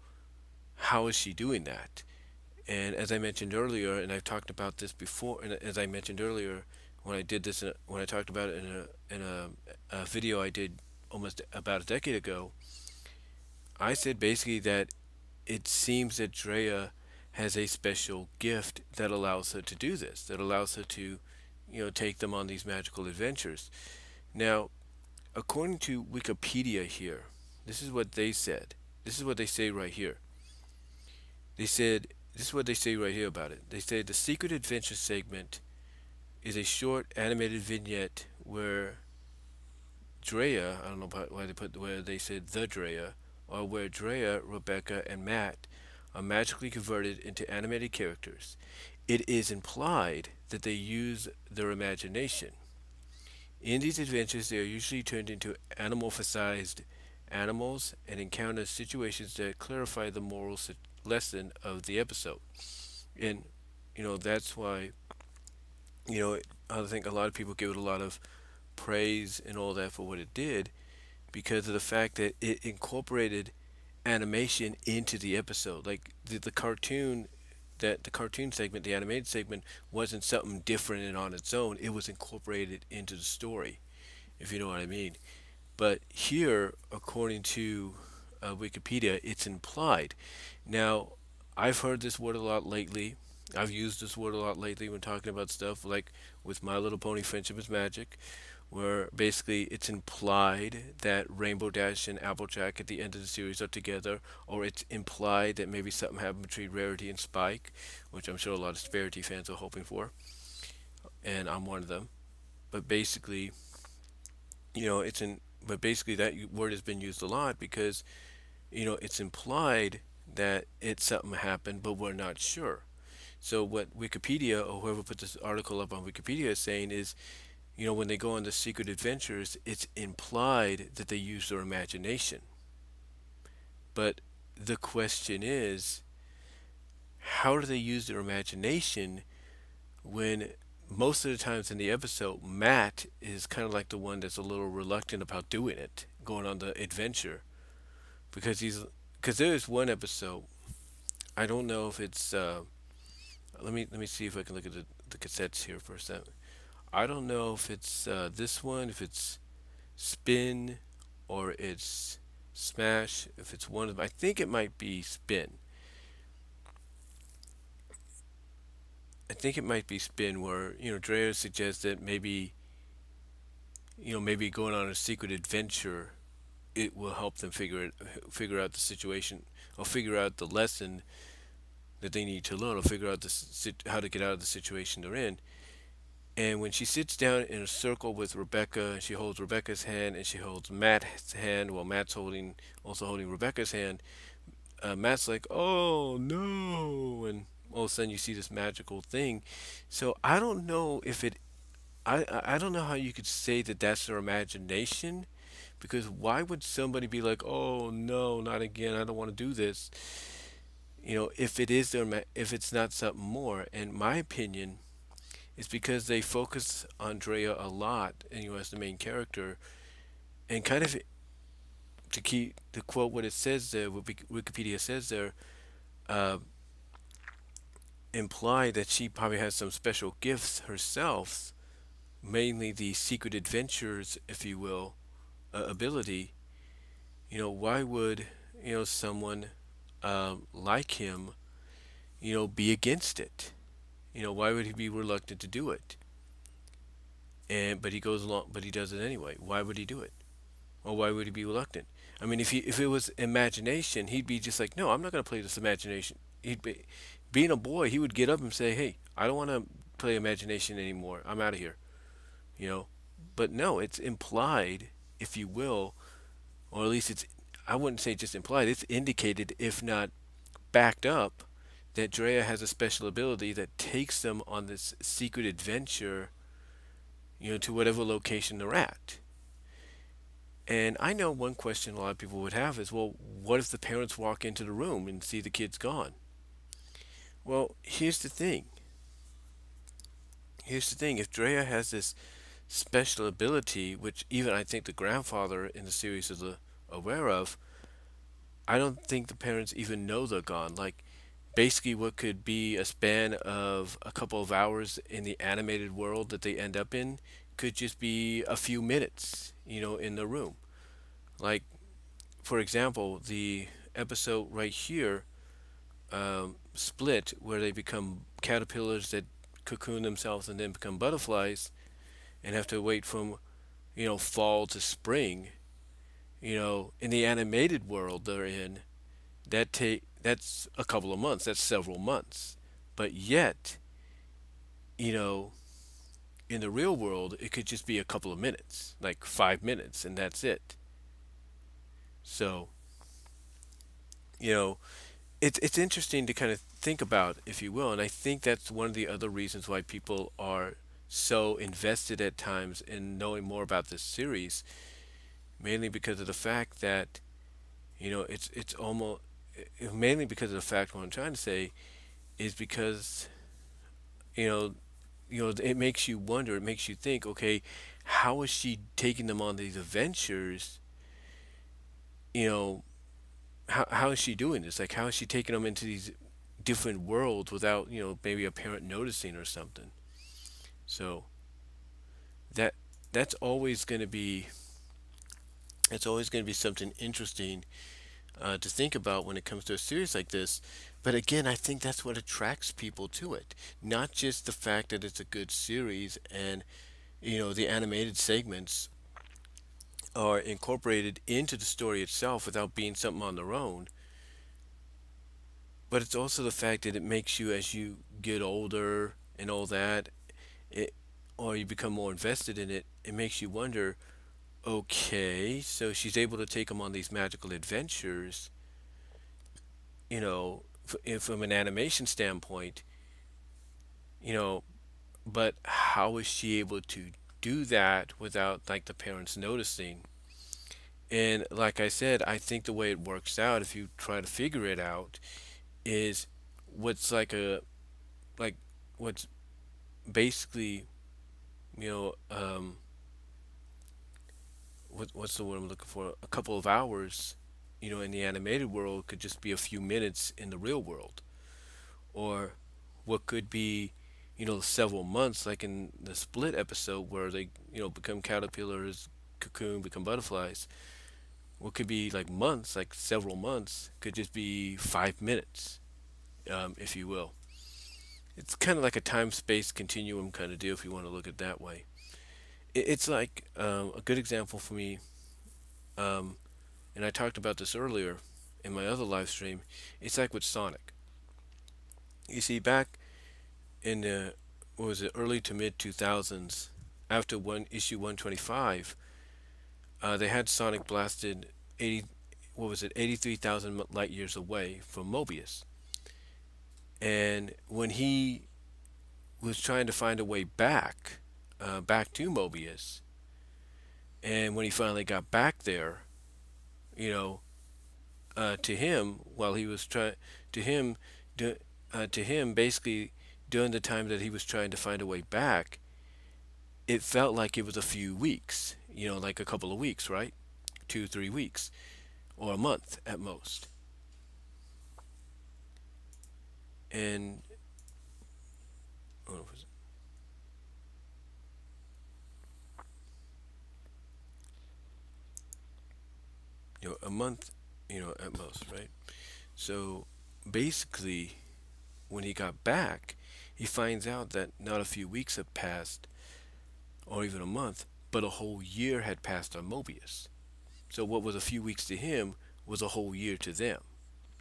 how is she doing that? And as I mentioned earlier, and I've talked about this before, and as I mentioned earlier, when I talked about it in a video I did almost about a decade ago, I said basically that it seems that Drea has a special gift that allows her to do this, that allows her to, take them on these magical adventures. Now, according to Wikipedia here, this is what they said. This is what they say right here. They said, this is what they say right here about it. They say the Secret Adventure segment is a short animated vignette where Drea, I don't know why they put where they said the Drea, or where Drea, Rebecca, and Matt are magically converted into animated characters. It is implied that they use their imagination. In these adventures, they are usually turned into anamorphized animals and encounter situations that clarify the moral lesson of the episode. And, that's why, you know, I think a lot of people give it a lot of praise and all that for what it did because of the fact that it incorporated animation into the episode. Like the cartoon segment, the animated segment, wasn't something different and on its own. It was incorporated into the story, if you know what I mean. But here, according to Wikipedia, it's implied. Now, I've heard this word a lot lately. I've used this word a lot lately when talking about stuff like with My Little Pony Friendship is Magic, where basically it's implied that Rainbow Dash and Applejack at the end of the series are together, or it's implied that maybe something happened between Rarity and Spike, which I'm sure a lot of Rarity fans are hoping for, and I'm one of them. But basically, it's in. But basically, that word has been used a lot because it's implied that it's something happened, but we're not sure. So what Wikipedia or whoever put this article up on Wikipedia is saying is, when they go on the secret adventures, it's implied that they use their imagination. But the question is, how do they use their imagination when most of the times in the episode, Matt is kind of like the one that's a little reluctant about doing it, going on the adventure, because because there is one episode. I don't know if it's. Let me see if I can look at the cassettes here for a second. I don't know if it's this one, if it's Spin, or it's Smash. If it's one of them, I think it might be Spin. I think it might be Spin, where Dreyer suggests that maybe maybe going on a secret adventure, it will help them figure out the situation, or figure out the lesson that they need to learn, or figure out how to get out of the situation they're in. And when she sits down in a circle with Rebecca, she holds Rebecca's hand and she holds Matt's hand, while Matt's also holding Rebecca's hand. Matt's like, "Oh no!" And all of a sudden you see this magical thing. So I don't know if it. I don't know how you could say that that's their imagination, because why would somebody be like, "Oh no, not again! I don't want to do this." If it is if it's not something more. In my opinion, it's because they focus Andrea a lot, and as the main character, and kind of to quote what it says there, what Wikipedia says there, uh, imply that she probably has some special gifts herself, mainly the secret adventures, if you will, ability. Why would someone like him, be against it? Why would he be reluctant to do it? But he goes along, but he does it anyway. Why would he do it? Or why would he be reluctant? I mean, if it was imagination, he'd be just like, no, I'm not going to play this imagination. Being a boy, he would get up and say, hey, I don't want to play imagination anymore. I'm out of here. You know, but no, it's implied, if you will, or at least I wouldn't say just implied. It's indicated, if not backed up, that Drea has a special ability that takes them on this secret adventure, to whatever location they're at. And I know one question a lot of people would have is, well, what if the parents walk into the room and see the kids gone? Well, here's the thing. Here's the thing. If Drea has this special ability, which even I think the grandfather in the series is aware of, I don't think the parents even know they're gone. Like, basically, what could be a span of a couple of hours in the animated world that they end up in could just be a few minutes, in the room. Like, for example, the episode right here, Split, where they become caterpillars that cocoon themselves and then become butterflies and have to wait from, fall to spring. In the animated world they're in, that's a couple of months. That's several months. But yet, you know, in the real world, it could just be a couple of minutes, like 5 minutes, and that's it. So, you know, it's interesting to kind of think about, if you will, and I think that's one of the other reasons why people are so invested at times in knowing more about this series, mainly because of the fact that it's almost mainly because of the fact what I'm trying to say is because you know it makes you wonder, it makes you think, okay, how is she taking them on these adventures? You know, how is she doing this? Like, how is she taking them into these different worlds without maybe a parent noticing or something? So that that's always going to be that's always going to be something interesting to think about when it comes to a series like this. But again, I think that's what attracts people to it. Not just the fact that it's a good series and the animated segments are incorporated into the story itself without being something on their own, but it's also the fact that it makes you, as you get older and all that, it, or you become more invested in it, it makes you wonder, okay, so she's able to take them on these magical adventures, from an animation standpoint, you know, but how is she able to do that without like the parents noticing? And like I said, I think the way it works out, if you try to figure it out, is what's like a like what's basically you know what's the word I'm looking for? A couple of hours, in the animated world could just be a few minutes in the real world, or what could be several months, like in the Split episode where they become caterpillars, cocoon, become butterflies. What could be like months, like several months, could just be 5 minutes, if you will. It's kind of like a time space continuum kind of deal if you want to look at it that way. it's like a good example for me, um, and I talked about this earlier in my other live stream. It's like with Sonic. You see, back in the what was it, early to mid 2000s, after one issue 125, they had Sonic blasted 80, what was it, 83,000 light years away from Mobius, and when he was trying to find a way back, back to Mobius, and when he finally got back there, you know, to him while he was trying to him to him basically during the time that he was trying to find a way back, it felt like it was a few weeks, like a couple of weeks, right? 2 3 weeks or a month at most. And oh, a month, at most, right? So basically when he got back, he finds out that not a few weeks have passed or even a month, but a whole year had passed on Mobius. So what was a few weeks to him was a whole year to them.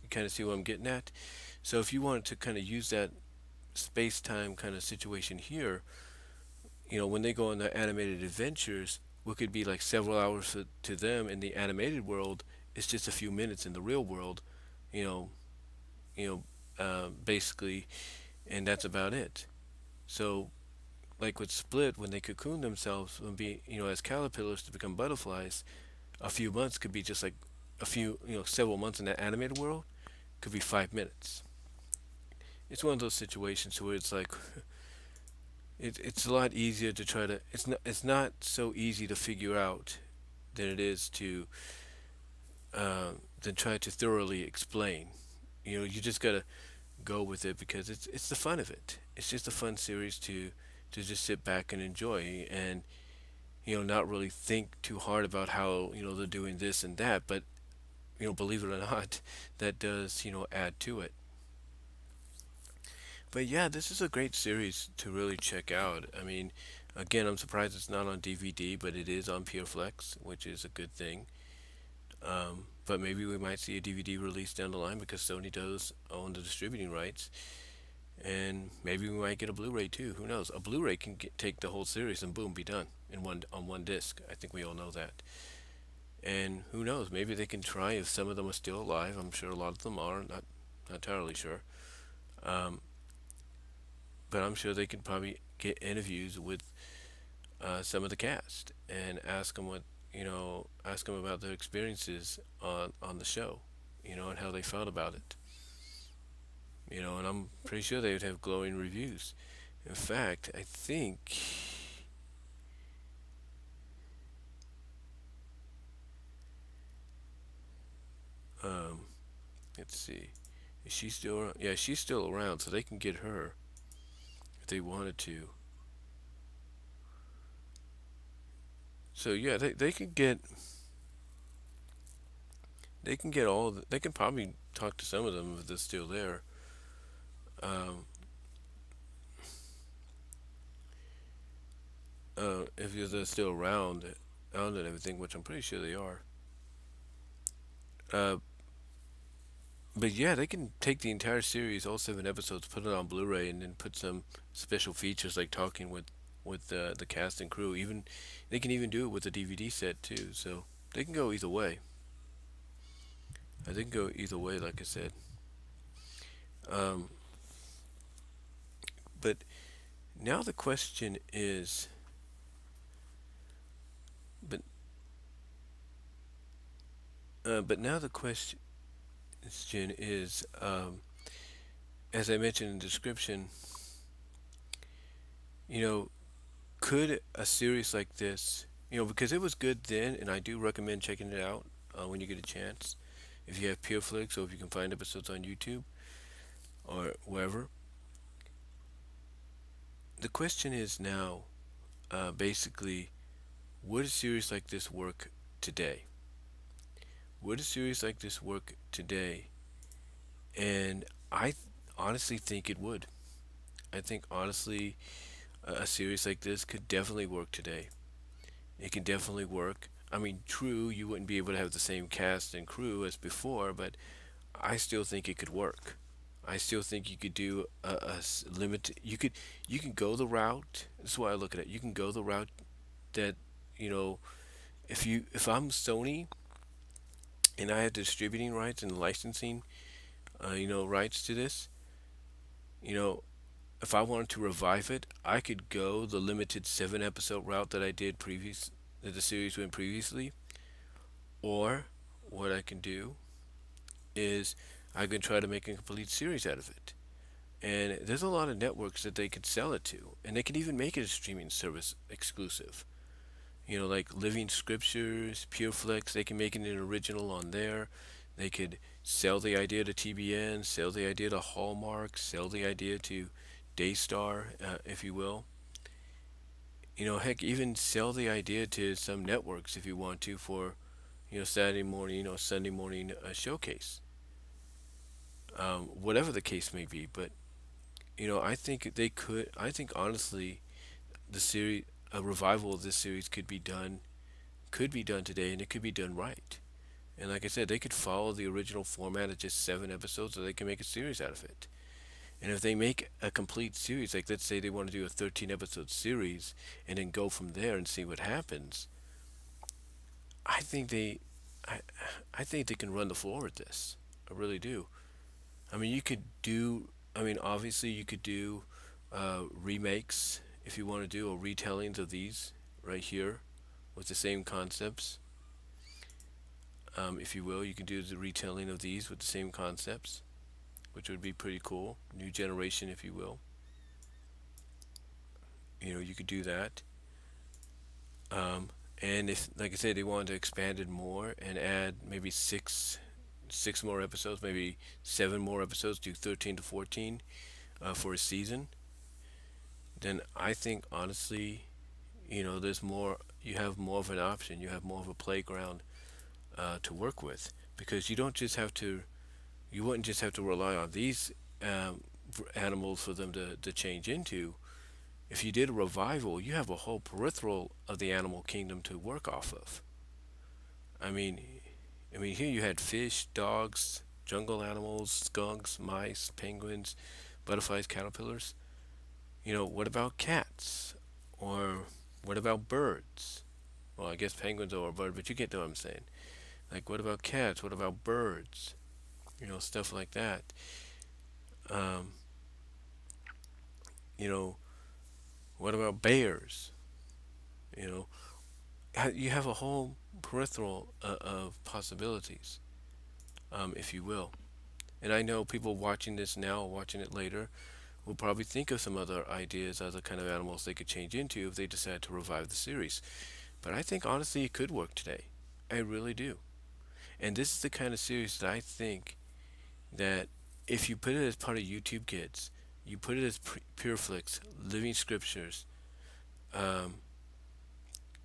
You kind of see what I'm getting at? So if you wanted to kind of use that space time kind of situation here, when they go on their animated adventures, what could be like several hours to them in the animated world is just a few minutes in the real world, you know, basically, and that's about it. So, like with Split, when they cocoon themselves and be, as caterpillars to become butterflies, a few months could be just like several months in that animated world could be 5 minutes. It's one of those situations where it's like it's a lot easier to try to. It's not so easy to figure out than it is to than try to thoroughly explain. You just gotta go with it because it's the fun of it. It's just a fun series to just sit back and enjoy and not really think too hard about how they're doing this and that. But believe it or not, that does add to it. But yeah, this is a great series to really check out. I mean, again, I'm surprised it's not on DVD, but it is on PureFlex, which is a good thing. But maybe we might see a DVD release down the line because Sony does own the distributing rights, and maybe we might get a Blu-ray too. Who knows? A Blu-ray can take the whole series and boom, be done in one on one disc. I think we all know that. And who knows? Maybe they can try if some of them are still alive. I'm sure a lot of them are. Not entirely sure. Um, but I'm sure they could probably get interviews with some of the cast and ask them about their experiences on the show, and how they felt about it. And I'm pretty sure they would have glowing reviews. In fact, I think, um, let's see, is she still around? Yeah, she's still around, so they can get her if they wanted to. So yeah, they can get they can probably talk to some of them if they're still there. Um, if they're still around and everything, which I'm pretty sure they are. Uh, but yeah, they can take the entire series, all 7 episodes, put it on Blu-ray, and then put some special features like talking with the cast and crew. Even they can even do it with a DVD set too. So they can go either way. They can go either way, like I said. Um, but now the question is, but but now the question is, as I mentioned in the description, you know, could a series like this, because it was good then, and I do recommend checking it out when you get a chance, if you have PureFlix or if you can find episodes on YouTube or wherever. The question is now, basically, would a series like this work today? Would a series like this work today? And honestly think it would. I think honestly, a series like this could definitely work today. It can definitely work. I mean, true, you wouldn't be able to have the same cast and crew as before, but I still think it could work. I still think you could do limit. You can go the route. That's why I look at it. You can go the route that you know. If I'm Sony and I had the distributing rights and licensing, rights to this, you know, if I wanted to revive it, I could go the limited 7 episode route that I did that the series went previously, or what I can do is I can try to make a complete series out of it. And there's a lot of networks that they could sell it to, and they could even make it a streaming service exclusive. Like Living Scriptures, Pureflix, they can make it an original on there. They could sell the idea to TBN, sell the idea to Hallmark, sell the idea to Daystar, if you will. Heck, even sell the idea to some networks if you want to for, Saturday morning, Sunday morning showcase. Whatever the case may be, but I think they could. I think honestly, the series, a revival of this series could be done today, and it could be done right. And like I said, they could follow the original format of just 7 episodes, or they can make a series out of it. And if they make a complete series, like let's say they want to do a 13 episode series and then go from there and see what happens, I think I, I think they can run the floor with this. I really do. I mean, you could do. I mean, obviously, you could do remakes if you want to do, or retellings of these right here with the same concepts. If you will, you can do the retelling of these with the same concepts, which would be pretty cool. New generation, if you will. You could do that. Um, and if, like I said, they wanted to expand it more and add maybe six more episodes, maybe 7 more episodes, do 13 to 14 for a season, then I think honestly, there's more. You have more of an option. You have more of a playground to work with because you don't just have to. You wouldn't just have to rely on these animals for them to change into. If you did a revival, you have a whole peripheral of the animal kingdom to work off of. I mean, here you had fish, dogs, jungle animals, skunks, mice, penguins, butterflies, caterpillars. What about cats? Or what about birds? Well, I guess penguins are a bird, but you get what I'm saying. Like, what about cats? What about birds? Stuff like that. Um, you know, what about bears? You know, you have a whole peripheral of possibilities, if you will. And I know people watching this now, watching it later, will probably think of some other ideas, other kind of animals they could change into if they decide to revive the series. But I think honestly it could work today. I really do. And this is the kind of series that I think that if you put it as part of YouTube Kids, you put it as Pureflix, Living Scriptures, um,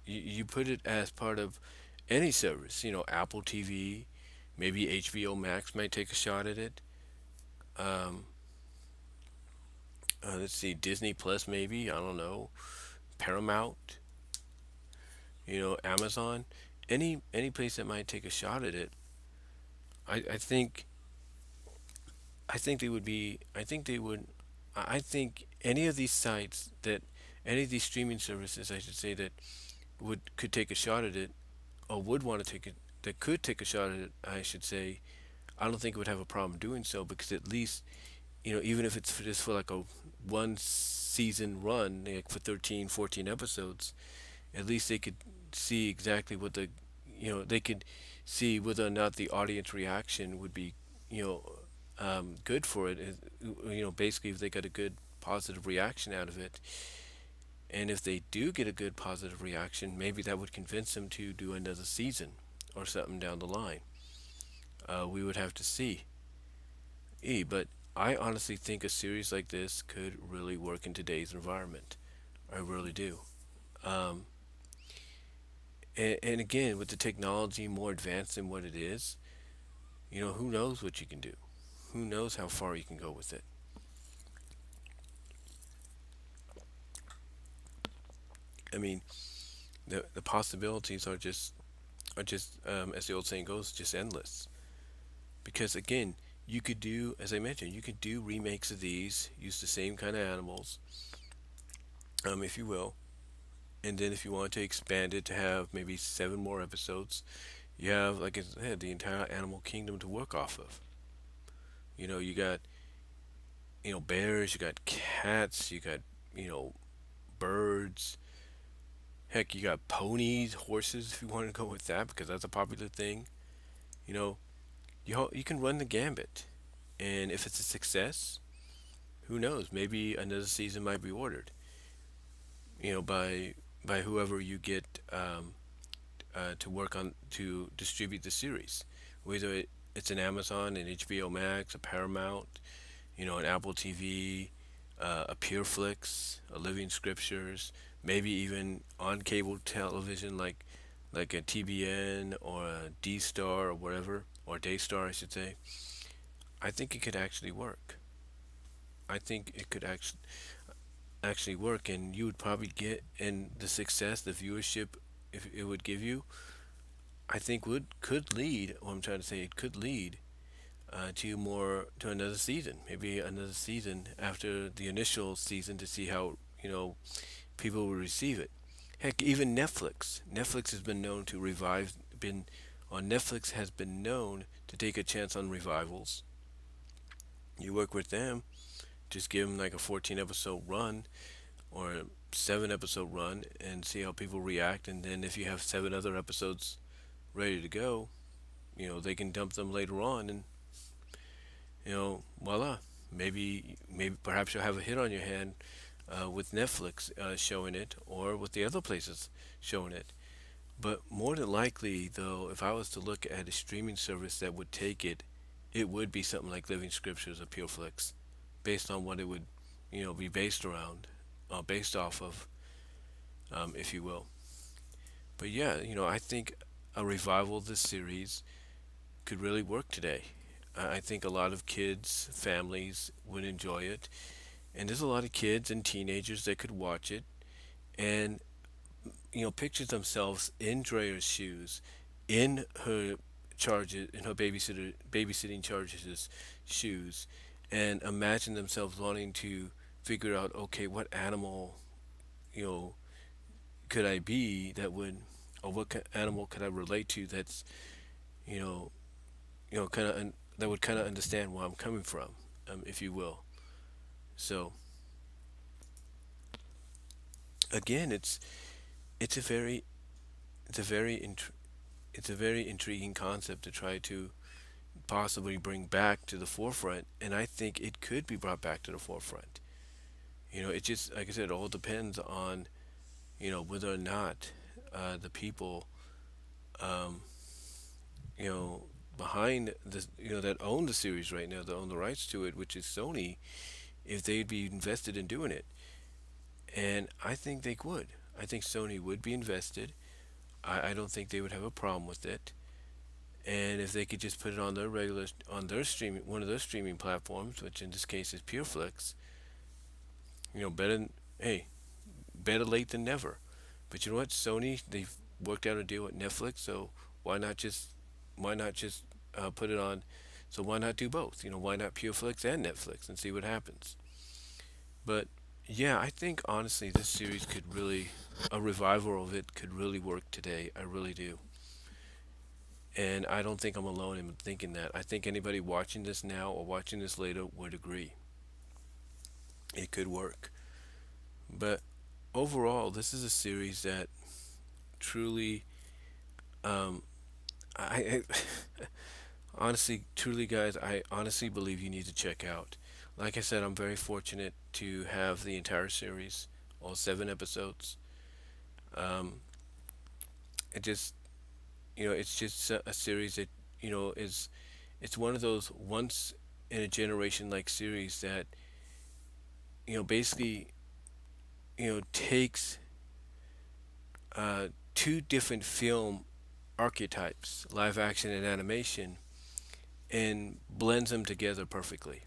you put it as part of any service, Apple TV, maybe HBO Max might take a shot at it. Um, let's see, Disney Plus maybe, I don't know, Paramount, Amazon, any place that might take a shot at it. I think they would be. I think they would. I think any of these sites that any of these streaming services, I should say, that would could take a shot at it or would want to take it that could take a shot at it, I should say, I don't think it would have a problem doing so because at least even if it's just for like a one season run, like for 13, 14 episodes, at least they could see exactly what they could see whether or not the audience reaction would be you know good for it. Basically if they got a good positive reaction out of it, and if they do get a good positive reaction, maybe that would convince them to do another season or something down the line. We would have to see. But I honestly think a series like this could really work in today's environment. I really do. Um, and again, with the technology more advanced than what it is, who knows what you can do? Who knows how far you can go with it? I mean, The possibilities are just as the old saying goes, just endless. Because again, you could do, as I mentioned, you could do remakes of these, use the same kind of animals, if you will, and then if you want to expand it to have maybe 7 more episodes, you have, like I said, the entire animal kingdom to work off of. You got bears, you got cats, you got birds. Heck, you got ponies, horses, if you want to go with that, because that's a popular thing. You know, you can run the gambit, and if it's a success, who knows? Maybe another season might be ordered. By whoever you get to work on to distribute the series, whether it's an Amazon, an HBO Max, a Paramount, an Apple TV, a PureFlix, a Living Scriptures, maybe even on cable television like a TBN or a D Star or whatever, or Daystar, I should say. I think it could actually work. I think it could actually work, and you would probably get, and the success, the viewership, if it would give you, I think would could lead. What I'm trying to say, it could lead to another season, maybe another season after the initial season, to see how people will receive it. Heck, even Netflix has been known to revive. Been on Netflix has been known to take a chance on revivals. You work with them, just give them like a 14 episode run or a 7 episode run and see how people react. And then if you have 7 other episodes ready to go, they can dump them later on, and voila. Maybe perhaps you'll have a hit on your hand with Netflix showing it, or with the other places showing it. But more than likely, though, if I was to look at a streaming service that would take it, it would be something like Living Scriptures or PureFlix, based on what it would, be based around, based off of, if you will. But yeah, I think a revival of this series could really work today. I think a lot of kids, families would enjoy it, and there's a lot of kids and teenagers that could watch it and picture themselves in Drea's shoes, in her babysitting charges shoes, and imagine themselves wanting to figure out, okay, what animal you know could I be that would, or what animal could I relate to that's you know kind of that would kind of understand where I'm coming from, if you will. So again, it's a very it's a very int- it's a very intriguing concept to try to possibly bring back to the forefront, and I think it could be brought back to the forefront. It just, like I said, it all depends on whether or not the people um, you know behind the that own the series right now, that own the rights to it, which is Sony, if they'd be invested in doing it. And I think they would. I think Sony would be invested. I don't think they would have a problem with it. And if they could just put it on their streaming, one of their streaming platforms, which in this case is PureFlix, better, hey, better late than never. But you know what? Sony, they've worked out a deal with Netflix, so why not just put it on? So why not do both? Why not PureFlix and Netflix and see what happens? But yeah, I think honestly this series could really, a revival of it could really work today. I really do. And I don't think I'm alone in thinking that. I think anybody watching this now or watching this later would agree. It could work. But overall, this is a series that truly, um, honestly, truly, guys, I honestly believe you need to check out. Like I said, I'm very fortunate to have the entire series, all 7 episodes. Um, it just, it's just a series that, is, it's one of those once in a generation like series that, basically, takes two different film archetypes, live action and animation, and blends them together perfectly.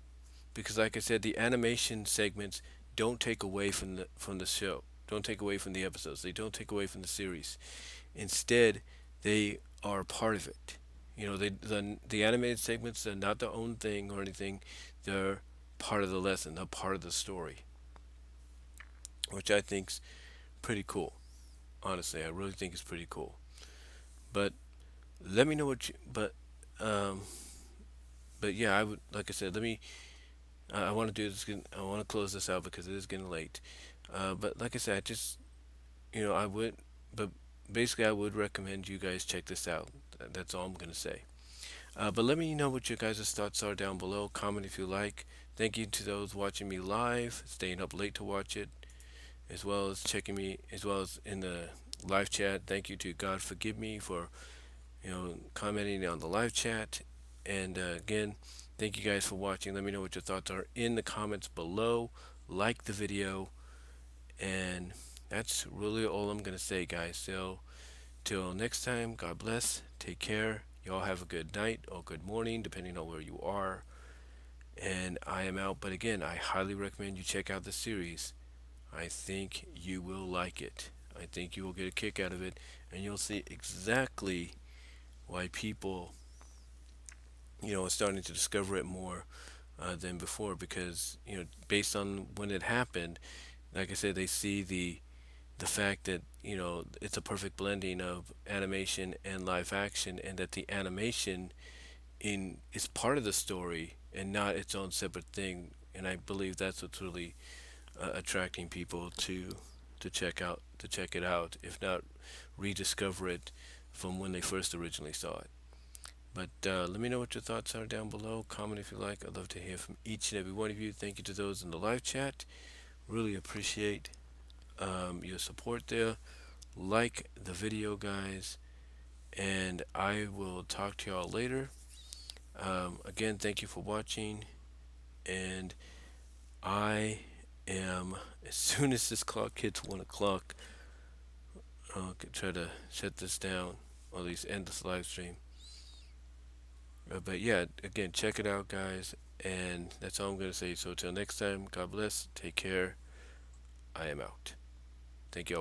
Because, like I said, the animation segments don't take away from the show, don't take away from the episodes. They don't take away from the series. Instead, they are part of it. The animated segments are not their own thing or anything. They're part of the lesson. They're part of the story, which I think's pretty cool. Honestly, I really think it's pretty cool. But let me know what you. Um, but yeah, I would like I said. Let me. I want to do this. I want to close this out because it is getting late. But like I said, I just I would. But basically, I would recommend you guys check this out. That's all I'm gonna say. But let me know what your guys' thoughts are down below. Comment if you like. Thank you to those watching me live, staying up late to watch it, as well as checking me, as well as in the live chat. Thank you to God Forgive Me for commenting on the live chat. And again, thank you guys for watching. Let me know what your thoughts are in the comments below. Like the video, and that's really all I'm gonna say, guys. So till next time, God bless. Take care. Y'all have a good night or good morning, depending on where you are. And I am out. But again, I highly recommend you check out the series. I think you will like it. I think you will get a kick out of it, and you'll see exactly why people, are starting to discover it more than before. Because based on when it happened, like I said, they see the fact that it's a perfect blending of animation and live action, and that the animation in is part of the story and not its own separate thing. And I believe that's what's really attracting people to check it out, if not rediscover it from when they first originally saw it. But let me know what your thoughts are down below. Comment if you like. I'd love to hear from each and every one of you. Thank you to those in the live chat. Really appreciate your support there. Like the video, guys, and I will talk to y'all later. Again, thank you for watching, and I am, as soon as this clock hits 1 o'clock, I'll try to shut this down, or at least end this live stream. But yeah, again, check it out, guys, and that's all I'm going to say. So, till next time, God bless, take care, I am out. Thank you all.